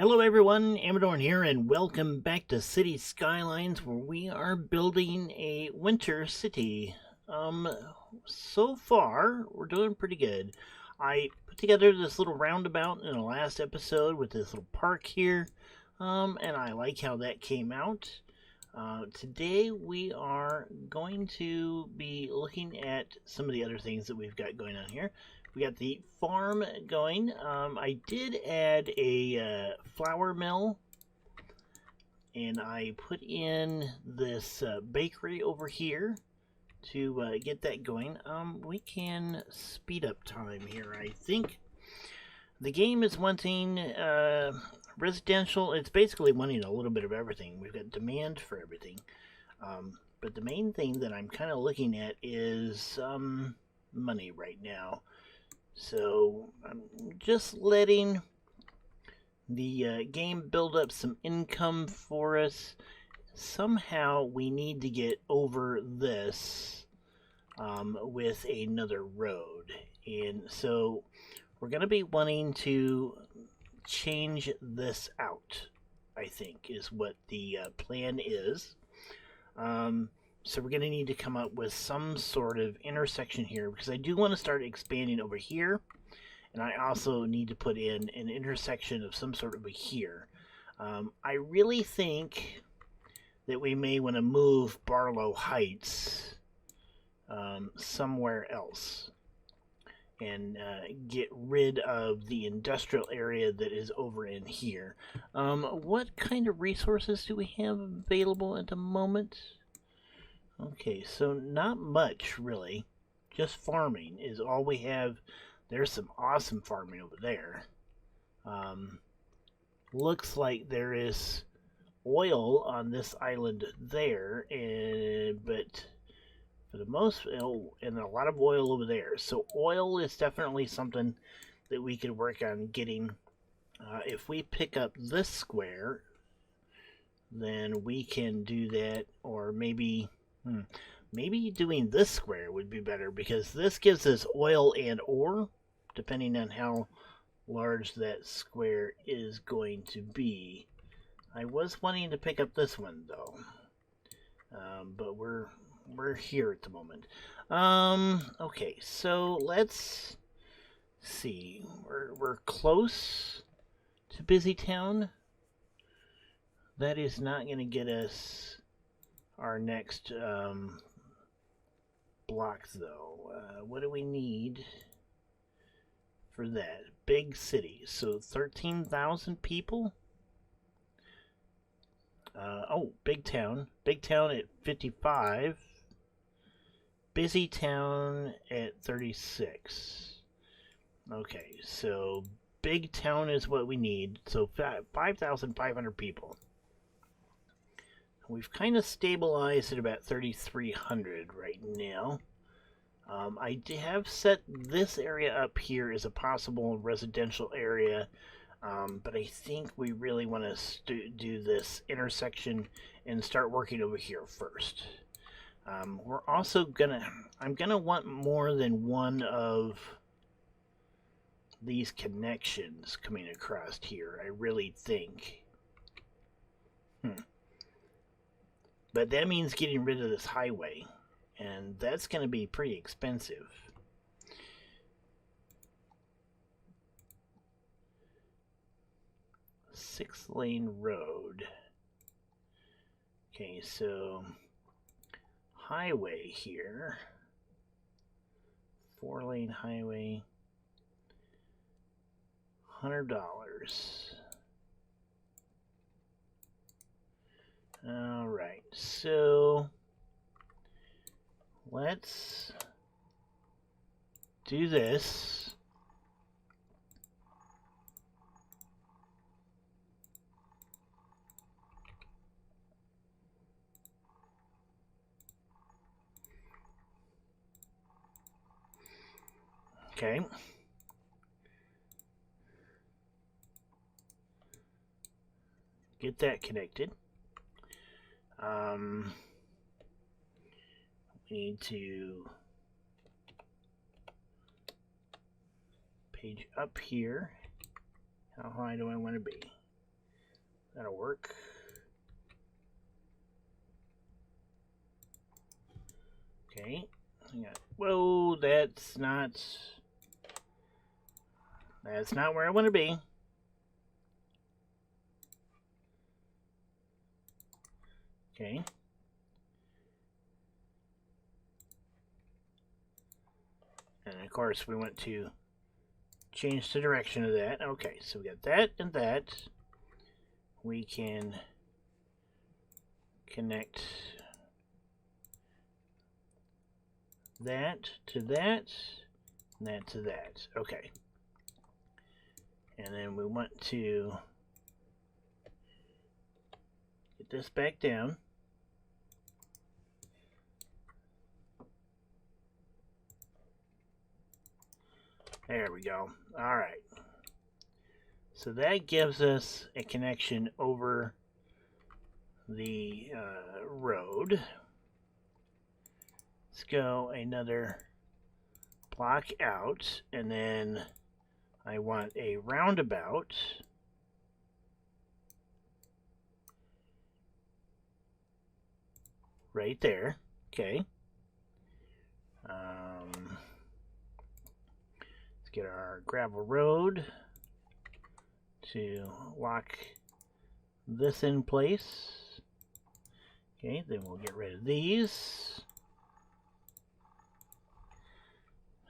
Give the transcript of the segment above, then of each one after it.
Hello everyone, Amradorn here, and welcome back to City Skylines, where we are building a winter city. So far, we're doing pretty good. I put together this little roundabout in the last episode with this little park here, and I like how that came out. Today we are going to be looking at some of the other things that we've got going on here. We got the farm going. I did add a flour mill, and I put in this bakery over here to get that going. We can speed up time here, I think. The game is wanting residential. It's basically wanting a little bit of everything. We've got demand for everything. But the main thing that I'm kind of looking at is money right now. So I'm just letting the game build up some income for us. Somehow we need to get over this with another road. And so we're going to be wanting to change this out, I think, is what the plan is. So we're going to need to come up with some sort of intersection here, because I do want to start expanding over here, and I also need to put in an intersection of some sort over here. I really think that we may want to move Barlow Heights somewhere else and get rid of the industrial area that is over in here. What kind of resources do we have available at the moment? Okay, so not much, really. Just farming is all we have. There's some awesome farming over there. Looks like there is oil on this island there, but for the most, and a lot of oil over there. So oil is definitely something that we could work on getting. If we pick up this square, then we can do that, or maybe... Maybe doing this square would be better, because this gives us oil and ore, depending on how large that square is going to be. I was wanting to pick up this one, though. But we're here at the moment. Okay, so let's see. We're close to Busy Town. That is not going to get us our next blocks, though. What do we need for that? Big city. So 13,000 people. Oh, big town. Big town at 55. Busy town at 36. Okay, so big town is what we need. So 5,500 people. We've kind of stabilized at about 3,300 right now. I have set this area up here as a possible residential area, but I think we really want to do this intersection and start working over here first. We're also I'm gonna want more than one of these connections coming across here, I really think. But that means getting rid of this highway, and that's going to be pretty expensive. Six-lane road. Okay, so highway here. Four-lane highway. $100. Alright, so let's do this. Okay. Get that connected. We need to page up here. How high do I want to be? That'll work. Okay. Whoa, that's not where I want to be. Okay. And of course we want to change the direction of that. Okay, so we got that and that. We can connect that to that, and that to that. Okay. And then we want to get this back down. There we go. All right. So that gives us a connection over the road. Let's go another block out, and then I want a roundabout. Right there. Okay. Let's get our gravel road to lock this in place. Okay, then we'll get rid of these.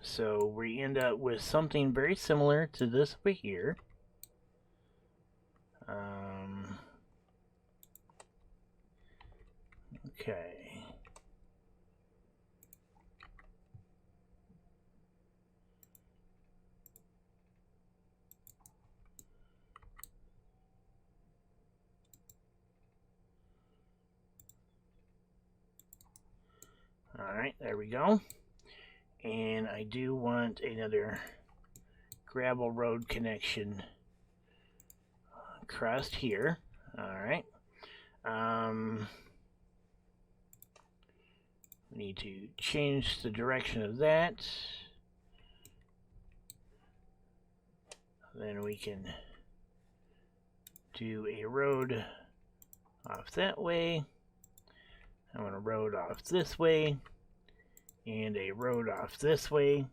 So we end up with something very similar to this over here. Okay. Alright, there we go. And I do want another gravel road connection across here. Alright. We need to change the direction of that. Then we can do a road off that way. I want a road off this way. And a road off this way.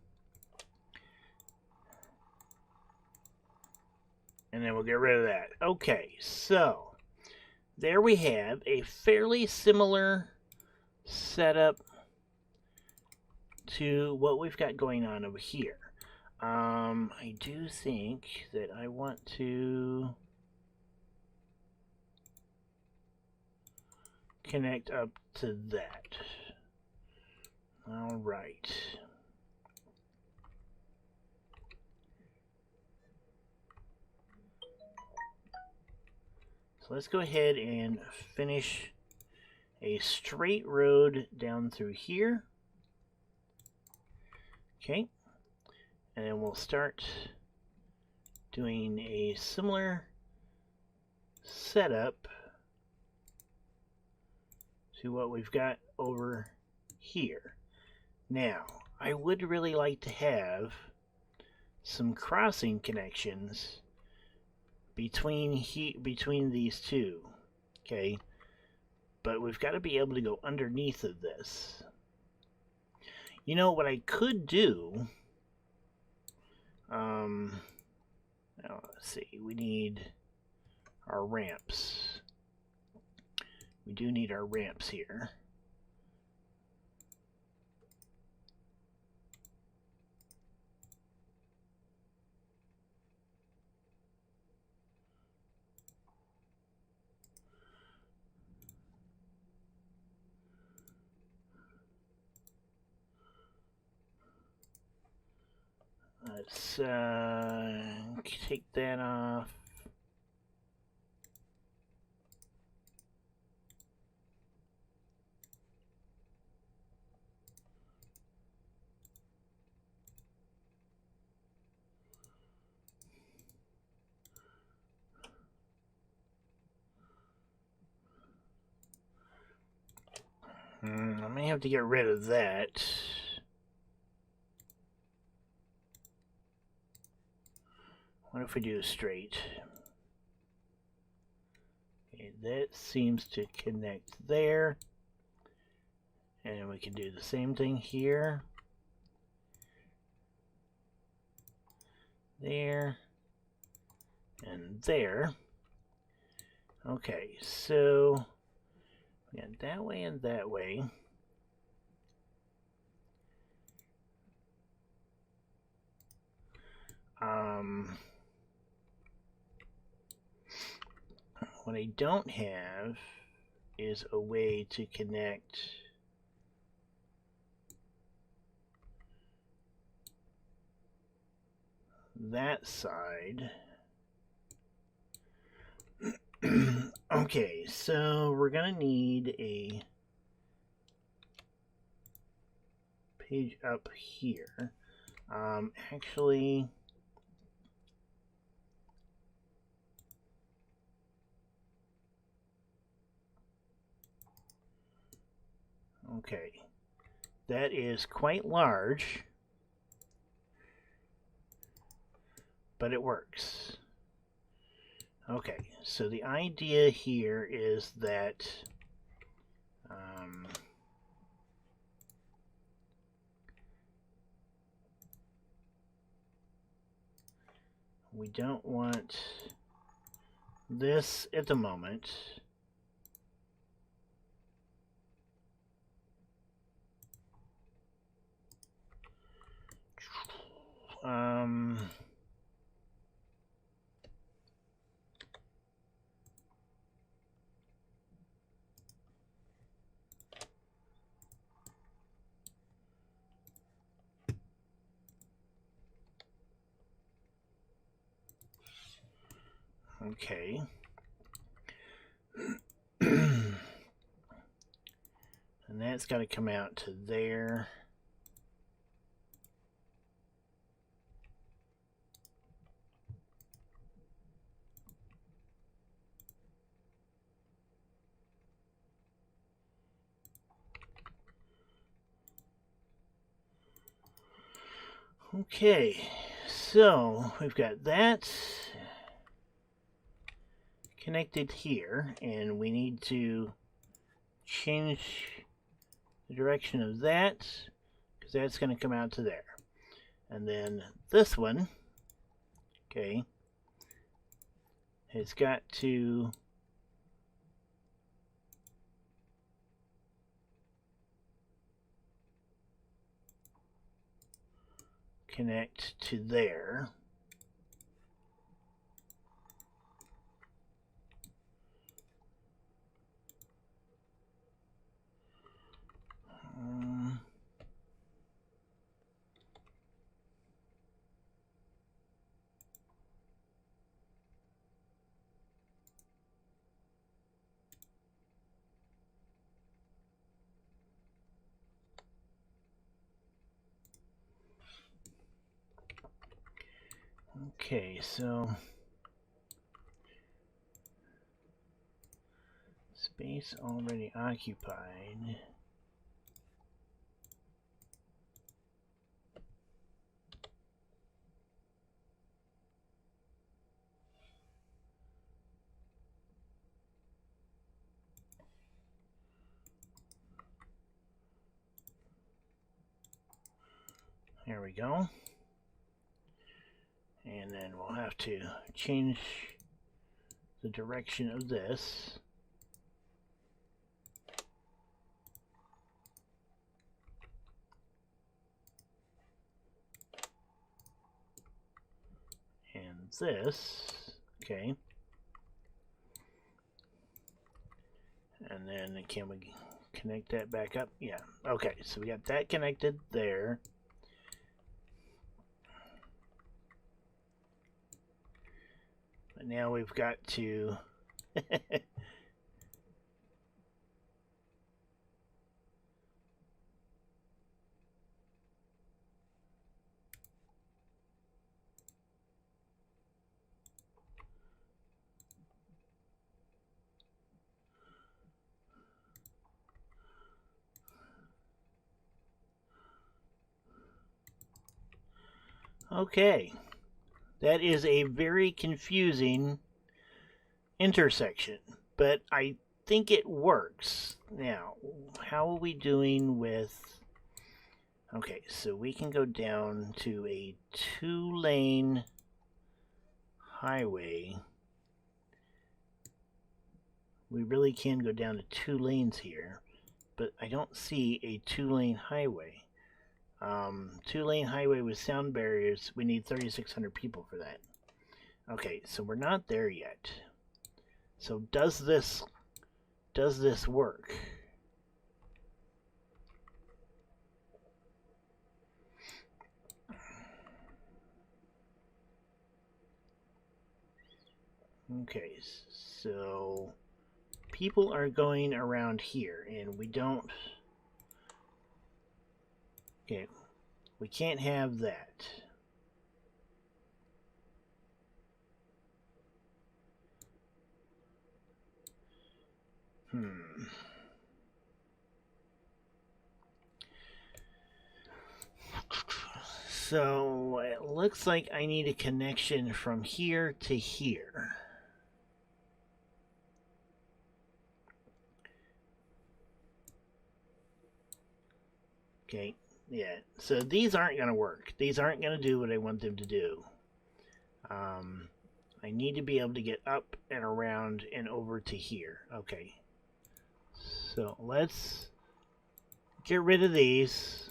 And then we'll get rid of that. Okay, so there we have a fairly similar setup to what we've got going on over here. I do think that I want to connect up to that. All right. So let's go ahead and finish a straight road down through here. Okay. And then we'll start doing a similar setup to what we've got over here. Now, I would really like to have some crossing connections between these two, okay? But we've got to be able to go underneath of this. You know what I could do? Now let's see. We need our ramps. We do need our ramps here. Let's take that off. I may have to get rid of that. What if we do straight? Okay, that seems to connect there. And we can do the same thing here. There. And there. Okay, so we got that way and that way. What I don't have is a way to connect that side. Okay, so we're gonna need a page up here. Actually, okay, that is quite large, but it works. Okay, so the idea here is that we don't want this at the moment. Okay. And that's got to come out to there. Okay, so we've got that connected here, and we need to change the direction of that because that's going to come out to there. And then this one, okay, has got to connect to there. Okay, so space already occupied. There we go. And then we'll have to change the direction of this. And this, okay. And then can we connect that back up? Yeah, okay, so we got that connected there. But now we've got to okay, that is a very confusing intersection. but I think it works. Now, how are we doing with... Okay, so we can go down to a 2-lane highway. We really can go down to 2 lanes here, but I don't see a 2-lane highway. 2-lane highway with sound barriers, we need 3,600 people for that. Okay, so we're not there yet. So does this work? Okay, so people are going around here, and we don't... Okay, we can't have that. So it looks like I need a connection from here to here. Okay, yeah, so these aren't going to work. These aren't going to do what I want them to do. I need to be able to get up and around and over to here. Okay, so let's get rid of these.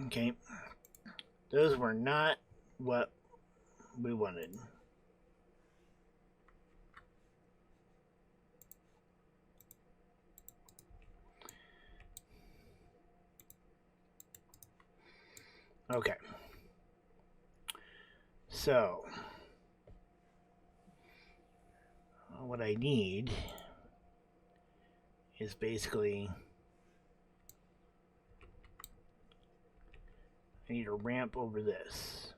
Okay, those were not what we wanted. Okay. So, what I need is basically... I need a ramp over this.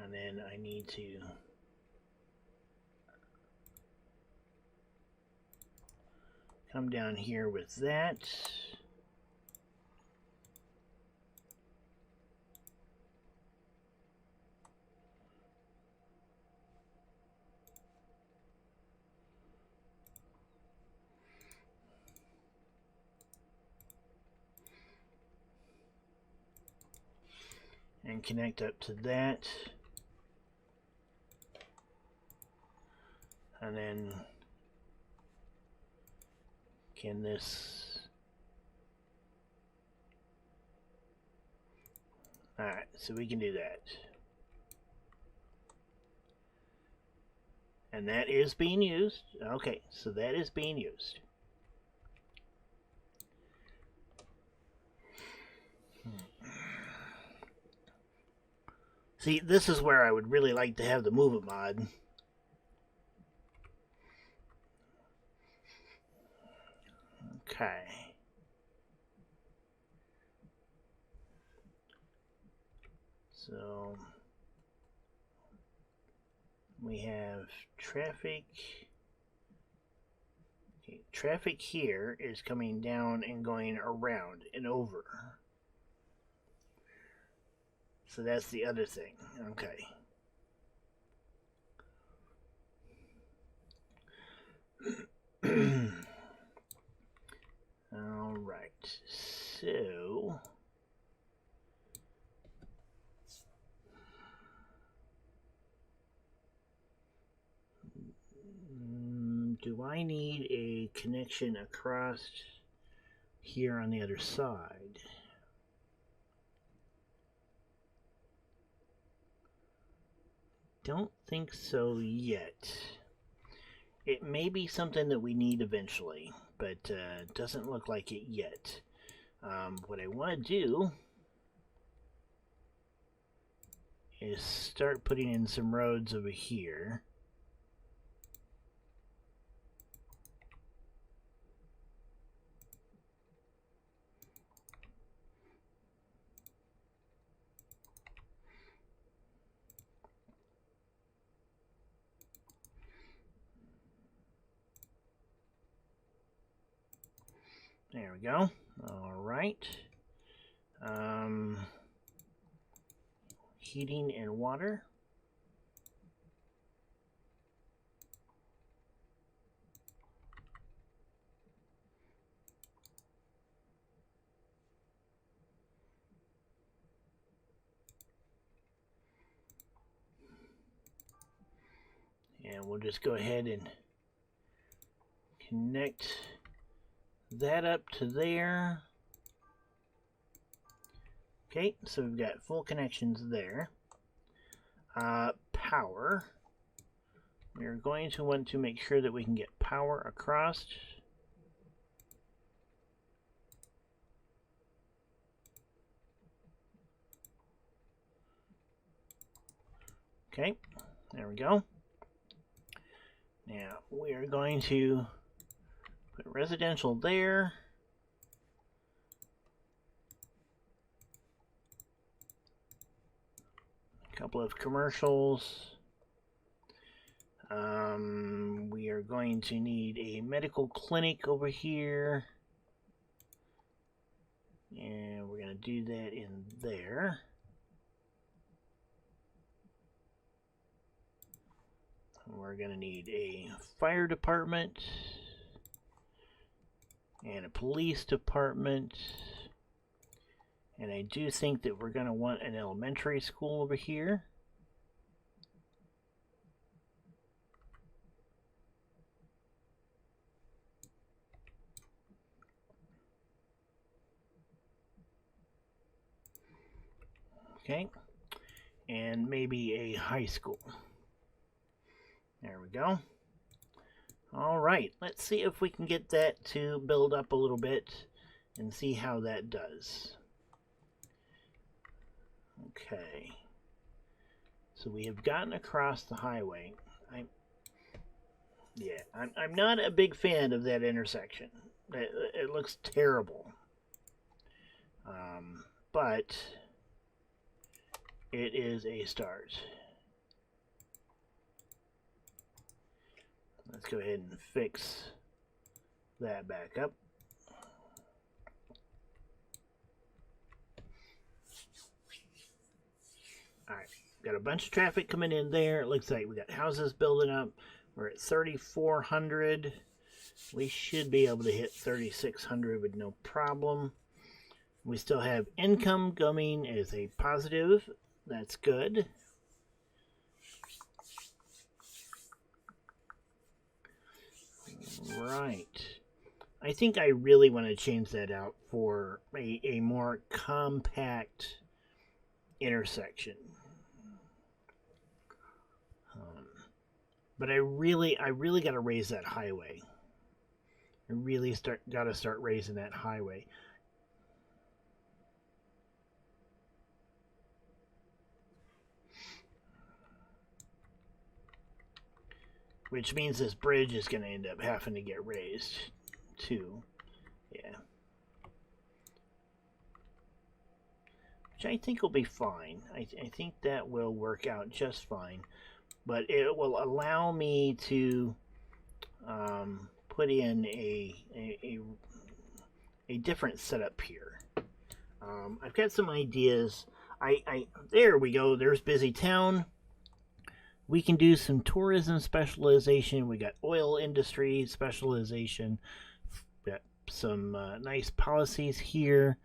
And then I need to come down here with that. And connect up to that. And then can this... Alright, so we can do that. And that is being used. Okay, so that is being used. See, this is where I would really like to have the Move It mod. Okay. So we have traffic. Okay, traffic here is coming down and going around and over. So that's the other thing. Okay. All right. So do I need a connection across here on the other side? Don't think so yet. It may be something that we need eventually, but doesn't look like it yet. What I want to do is start putting in some roads over here. There we go. All right. Heating and water. And we'll just go ahead and connect that up to there. Okay, so we've got full connections there. Power. We're going to want to make sure that we can get power across. Okay, there we go. Now we are going to put residential there. A couple of commercials. We are going to need a medical clinic over here. And we're going to do that in there. We're going to need a fire department and a police department. And I do think that we're going to want an elementary school over here. Okay, and maybe a high school. There we go. All right, let's see if we can get that to build up a little bit and see how that does. Okay, so we have gotten across the highway. I'm not a big fan of that intersection. It looks terrible. But it is a start. Let's go ahead and fix that back up. Alright, got a bunch of traffic coming in there. It looks like we got houses building up. We're at 3,400. We should be able to hit 3,600 with no problem. We still have income coming as a positive. That's good. Right. I think I really want to change that out for a more compact intersection. But I really got to raise that highway. I really got to start raising that highway. Which means this bridge is going to end up having to get raised, too. Yeah. Which I think will be fine. I think that will work out just fine. But it will allow me to put in a different setup here. I've got some ideas. There we go. There's Busy Town. We can do some tourism specialization. We got oil industry specialization. Got some nice policies here.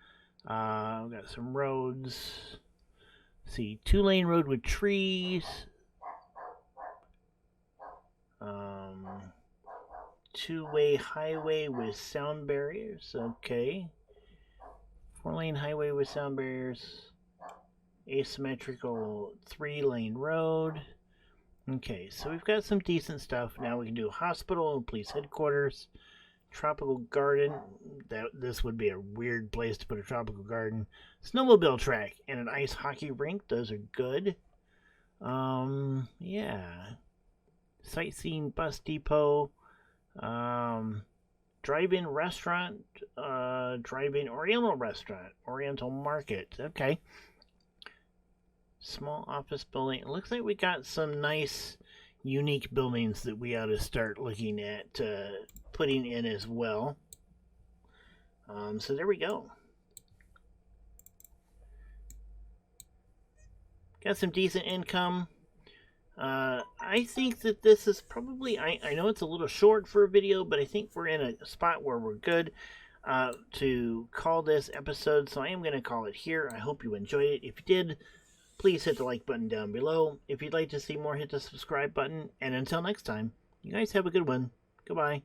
We got some roads. See, 2-lane road with trees. 2-way highway with sound barriers. Okay. 4-lane highway with sound barriers. Asymmetrical 3-lane road. Okay, so we've got some decent stuff. Now we can do a hospital and police headquarters. Tropical garden. This would be a weird place to put a tropical garden. Snowmobile track and an ice hockey rink. Those are good. Yeah. Sightseeing bus depot. Drive-in restaurant. Drive-in Oriental restaurant. Oriental market. Okay. Small office building. It looks like we got some nice, unique buildings that we ought to start looking at putting in as well. So there we go. Got some decent income. I think that this is probably, I know it's a little short for a video, but I think we're in a spot where we're good to call this episode. So I am going to call it here. I hope you enjoyed it. If you did, please hit the like button down below. If you'd like to see more, hit the subscribe button. And until next time, you guys have a good one. Goodbye.